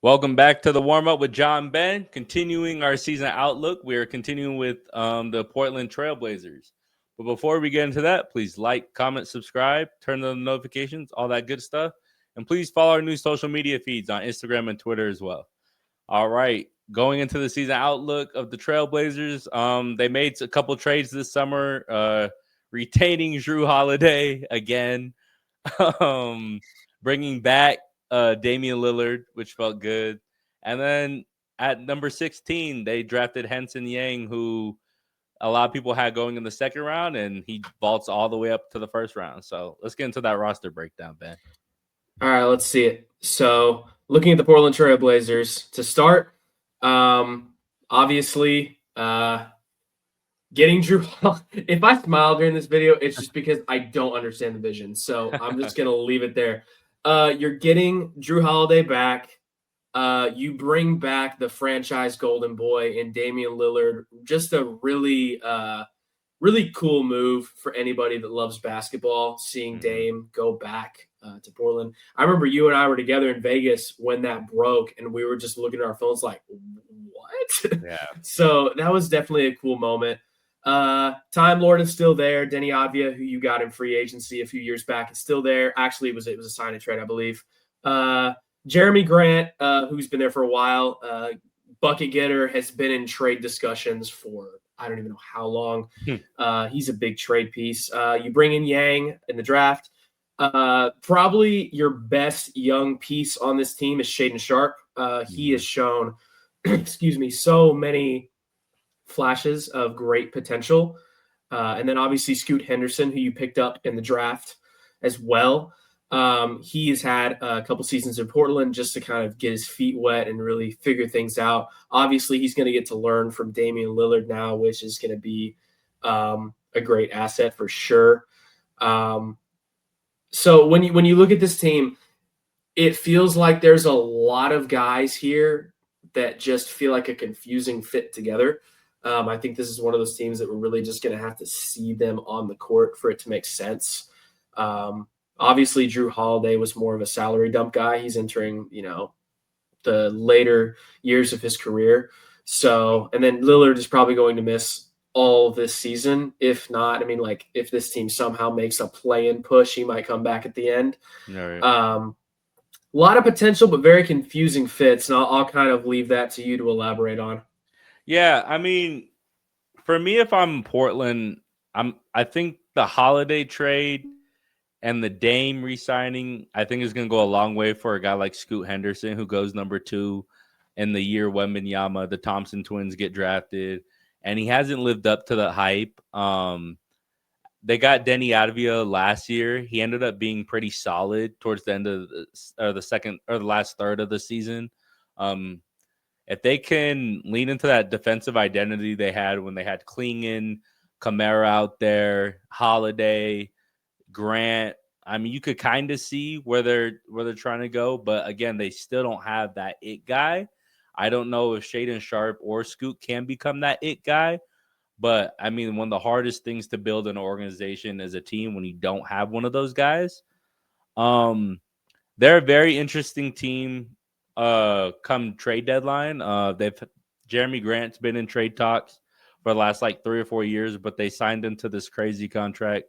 Welcome back to the warm-up with John Ben. Continuing our season outlook, we are continuing with the Portland Trailblazers. But before we get into that, please like, comment, subscribe, turn on the notifications, all that good stuff. And please follow our new social media feeds on Instagram and Twitter as well. All right, going into the season outlook of the Trailblazers, they made a couple trades this summer, retaining Drew Holiday again, bringing back Damian Lillard, which felt good. And then at number 16, they drafted Henson Yang, who a lot of people had going in the second round, and he vaults all the way up to the first round. So let's get into that roster breakdown, Ben. All right, let's see it. So looking at the Portland Trail Blazers to start, obviously getting Drew. If I smile during this video, it's just because I don't understand the vision. So I'm just going to leave it there. You're getting Drew Holiday back. You bring back the franchise golden boy in Damian Lillard. Just a really cool move for anybody that loves basketball, seeing Dame go back to Portland. I remember you and I were together in Vegas when that broke, and we were just looking at our phones like, what? Yeah. So that was definitely a cool moment. Time Lord is still there. Denny Avdia, who you got in free agency a few years back, is still there. Actually, it was a sign and trade, I believe. Jeremy Grant, who's been there for a while, bucket getter, has been in trade discussions for I don't even know how long. He's a big trade piece. You bring in Yang in the draft. Probably your best young piece on this team is Shaedon Sharpe. He has shown, so many flashes of great potential. And then obviously Scoot Henderson, who you picked up in the draft as well. He has had a couple seasons in Portland just to kind of get his feet wet and really figure things out. Obviously, he's going to get to learn from Damian Lillard now, which is going to be a great asset for sure. So when you look at this team, it feels like there's a lot of guys here that just feel like a confusing fit together. I think this is one of those teams that we're really just going to have to see them on the court for it to make sense. Obviously, Drew Holiday was more of a salary dump guy. He's entering, the later years of his career. So, and then Lillard is probably going to miss all this season. If not, if this team somehow makes a play-in push, he might come back at the end. Right. A lot of potential, but very confusing fits. And I'll kind of leave that to you to elaborate on. Yeah, for me, if I'm Portland, I think the Holiday trade and the Dame re-signing, I think is going to go a long way for a guy like Scoot Henderson, who goes number 2 in the year Wembanyama, the Thompson twins get drafted, and he hasn't lived up to the hype. They got Denny Avdia last year. He ended up being pretty solid towards the end of the second or the last third of the season. If they can lean into that defensive identity they had when they had Klingon, Kamara out there, Holiday, Grant, you could kind of see where they're trying to go, but again, they still don't have that it guy. I don't know if Shaedon Sharpe or Scoot can become that it guy, but one of the hardest things to build an organization as a team when you don't have one of those guys. They're a very interesting team. Come trade deadline, Jeremy Grant's been in trade talks for the last 3 or 4 years, but they signed into this crazy contract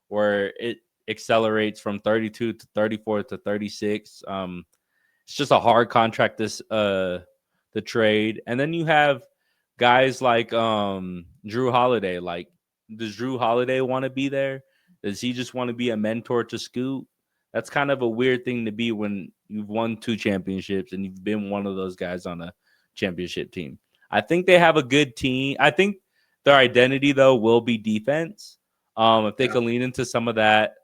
where it accelerates from 32 to 34 to 36. It's just a hard contract, the trade. And then you have guys like Drew Holiday. Like, does Drew Holiday want to be there? Does he just want to be a mentor to Scoot? That's kind of a weird thing to be when you've won 2 championships and you've been one of those guys on a championship team. I think they have a good team. I think their identity, though, will be defense. If they can lean into some of that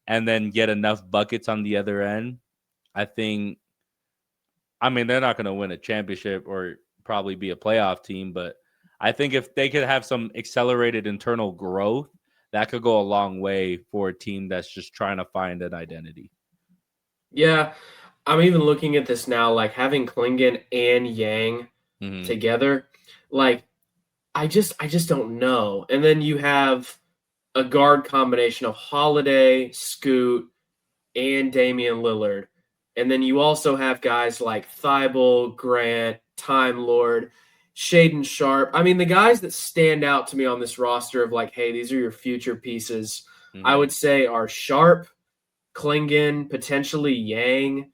and then get enough buckets on the other end, I think, they're not going to win a championship or probably be a playoff team, but I think if they could have some accelerated internal growth, that could go a long way for a team that's just trying to find an identity. Yeah, I'm even looking at this now, having Klingon and Yang together, I just don't know. And then you have a guard combination of Holiday, Scoot, and Damian Lillard. And then you also have guys like Thibault, Grant, Time Lord, Shaden Sharp. I mean, the guys that stand out to me on this roster of like, hey, these are your future pieces, I Mm-hmm. would say are Sharp, Klingon, potentially Yang,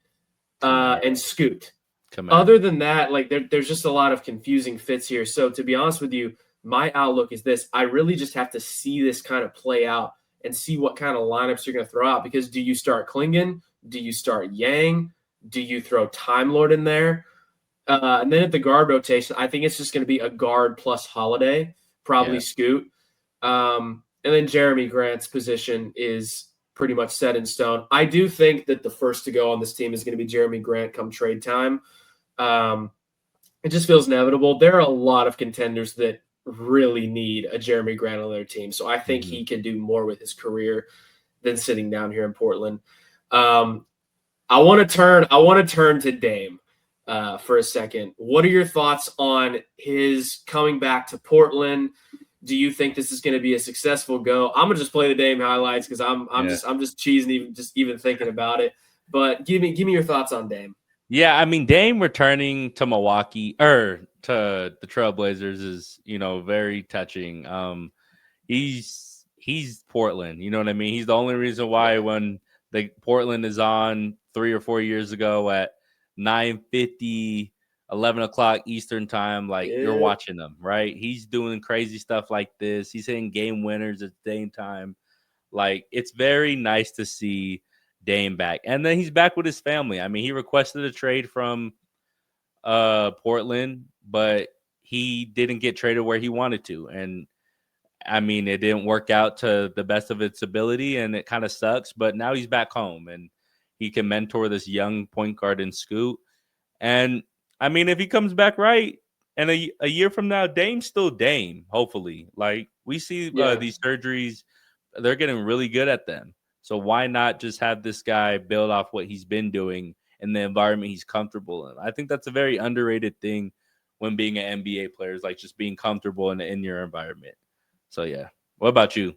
Komet. and Scoot. Komet. Other than that, like there's just a lot of confusing fits here. So to be honest with you, my outlook is this. I really just have to see this kind of play out and see what kind of lineups you're going to throw out. Because do you start Klingon? Do you start Yang? Do you throw Time Lord in there? And then at the guard rotation, I think it's just going to be a guard plus Holiday, probably Yeah. Scoot. And then Jeremy Grant's position is pretty much set in stone. I do think that the first to go on this team is going to be Jeremy Grant come trade time. Um, it just feels inevitable. There are a lot of contenders that really need a Jeremy Grant on their team. So I think Mm-hmm. he can do more with his career than sitting down here in Portland. Um, I want to turn to Dame for a second. What are your thoughts on his coming back to Portland? Do you think this is going to be a successful go? I'm gonna just play the Dame highlights because Yeah. I'm just cheesing even thinking about it. But give me your thoughts on Dame. Yeah, I mean Dame returning to Milwaukee or to the Trailblazers is, very touching. He's Portland, you know what I mean? He's the only reason why when the Portland is on 3 or 4 years ago at 9:50, 11 o'clock Eastern time, like you're Yeah, watching them, right? He's doing crazy stuff like this. He's hitting game winners at DameTime. Like it's very nice to see Dame back. And then he's back with his family. I mean, he requested a trade from Portland, but he didn't get traded where he wanted to. And I mean, it didn't work out to the best of its ability and it kind of sucks, but now he's back home and he can mentor this young point guard in Scoot. And I mean, if he comes back right, and a year from now, Dame's still Dame, hopefully. Like we see yeah. these surgeries, they're getting really good at them. So why not just have this guy build off what he's been doing in the environment he's comfortable in? I think that's a very underrated thing when being an NBA player is like just being comfortable in your environment. So yeah. What about you?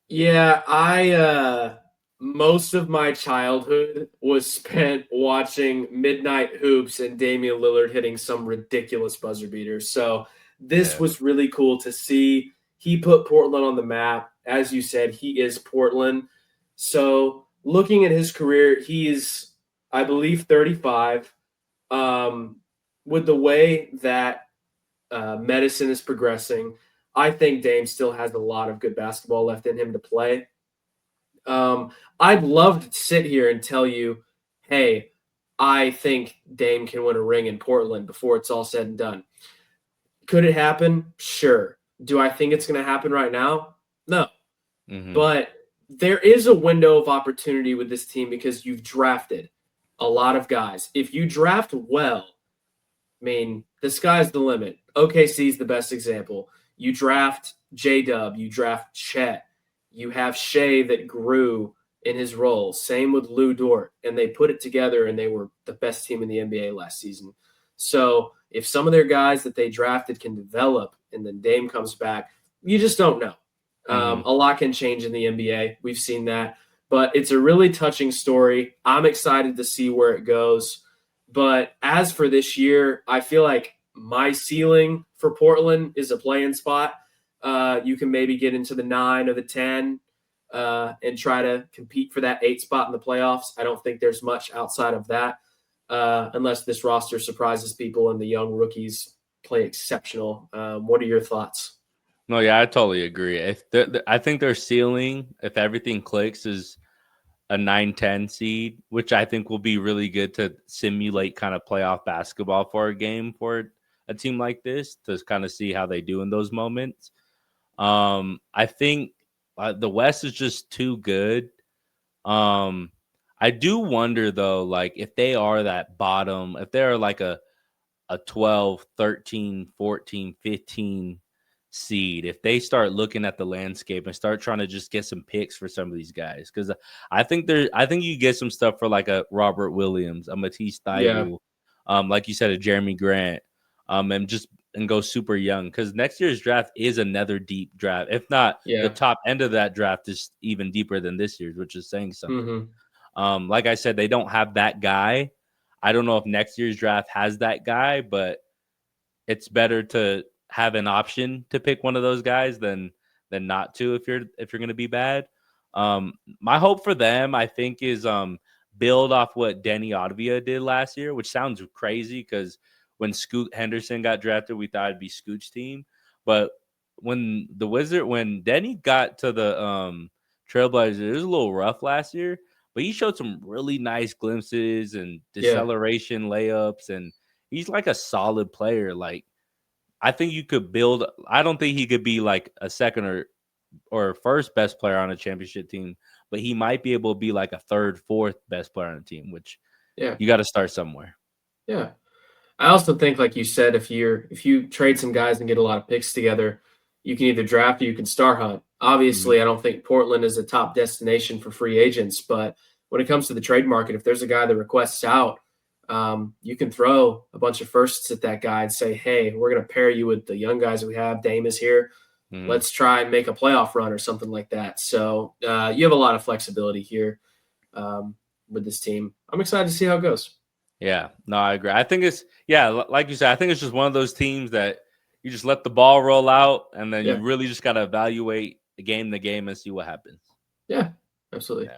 Yeah, I most of my childhood was spent watching midnight hoops and Damian Lillard hitting some ridiculous buzzer beaters. So this Yeah. was really cool to see. He put Portland on the map. As you said, he is Portland. So looking at his career, he's I believe 35. Um, with the way that medicine is progressing, I think Dame still has a lot of good basketball left in him to play. I'd love to sit here and tell you, hey, I think Dame can win a ring in Portland before it's all said and done. Could it happen? Sure. Do I think it's going to happen right now? No. Mm-hmm. But there is a window of opportunity with this team because you've drafted a lot of guys. If you draft well, I mean, the sky's the limit. OKC is the best example. You draft J Dub, you draft Chet, you have Shea that grew in his role. Same with Lou Dort, and they put it together, and they were the best team in the NBA last season. So if some of their guys that they drafted can develop, and then Dame comes back, you just don't know. Mm-hmm. A lot can change in the NBA. We've seen that, but it's a really touching story. I'm excited to see where it goes. But as for this year, I feel like my ceiling for Portland is a play-in spot. You can maybe get into the 9 or the 10 and try to compete for that 8 spot in the playoffs. I don't think there's much outside of that unless this roster surprises people and the young rookies play exceptional. What are your thoughts? No, yeah, I totally agree. I think their ceiling, if everything clicks, is a 9-10 seed, which I think will be really good to simulate kind of playoff basketball for a game for a team like this to kind of see how they do in those moments. I think the West is just too good. Um, I do wonder though, like if they are that bottom, if they're like a 12, 13, 14, 15 seed, if they start looking at the landscape and start trying to just get some picks for some of these guys, because I think you get some stuff for like a Robert Williams, a Matisse Yeah, Thybulle, like you said, a Jeremy Grant, and go super young because next year's draft is another deep draft. If not, the yeah. top end of that draft is even deeper than this year's, which is saying something. Mm-hmm. Like I said, they don't have that guy. I don't know if next year's draft has that guy, but it's better to have an option to pick one of those guys than not to if you're going to be bad. My hope for them, I think, is build off what Denny Advia did last year, which sounds crazy because when Scoot Henderson got drafted, we thought it'd be Scoot's team. But when Denny got to the Trailblazers, it was a little rough last year, but he showed some really nice glimpses and deceleration layups, and he's like a solid player. Like, I think you could build. I don't think he could be like a second or first best player on a championship team, but he might be able to be like a third, fourth best player on a team, which you got to start somewhere. Yeah. I also think, like you said, if you trade some guys and get a lot of picks together, you can either draft or you can star hunt. Obviously, I don't think Portland is a top destination for free agents, but when it comes to the trade market, if there's a guy that requests out, you can throw a bunch of firsts at that guy and say, hey, we're going to pair you with the young guys that we have. Dame is here. Let's try and make a playoff run or something like that. So you have a lot of flexibility here with this team. I'm excited to see how it goes. Yeah, no, I agree. I think it's, like you said, I think it's just one of those teams that you just let the ball roll out, and then you really just got to evaluate the game and see what happens. Yeah, absolutely. Yeah.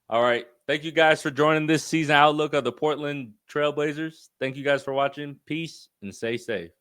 All right. Thank you guys for joining this season outlook of the Portland Trailblazers. Thank you guys for watching. Peace and stay safe.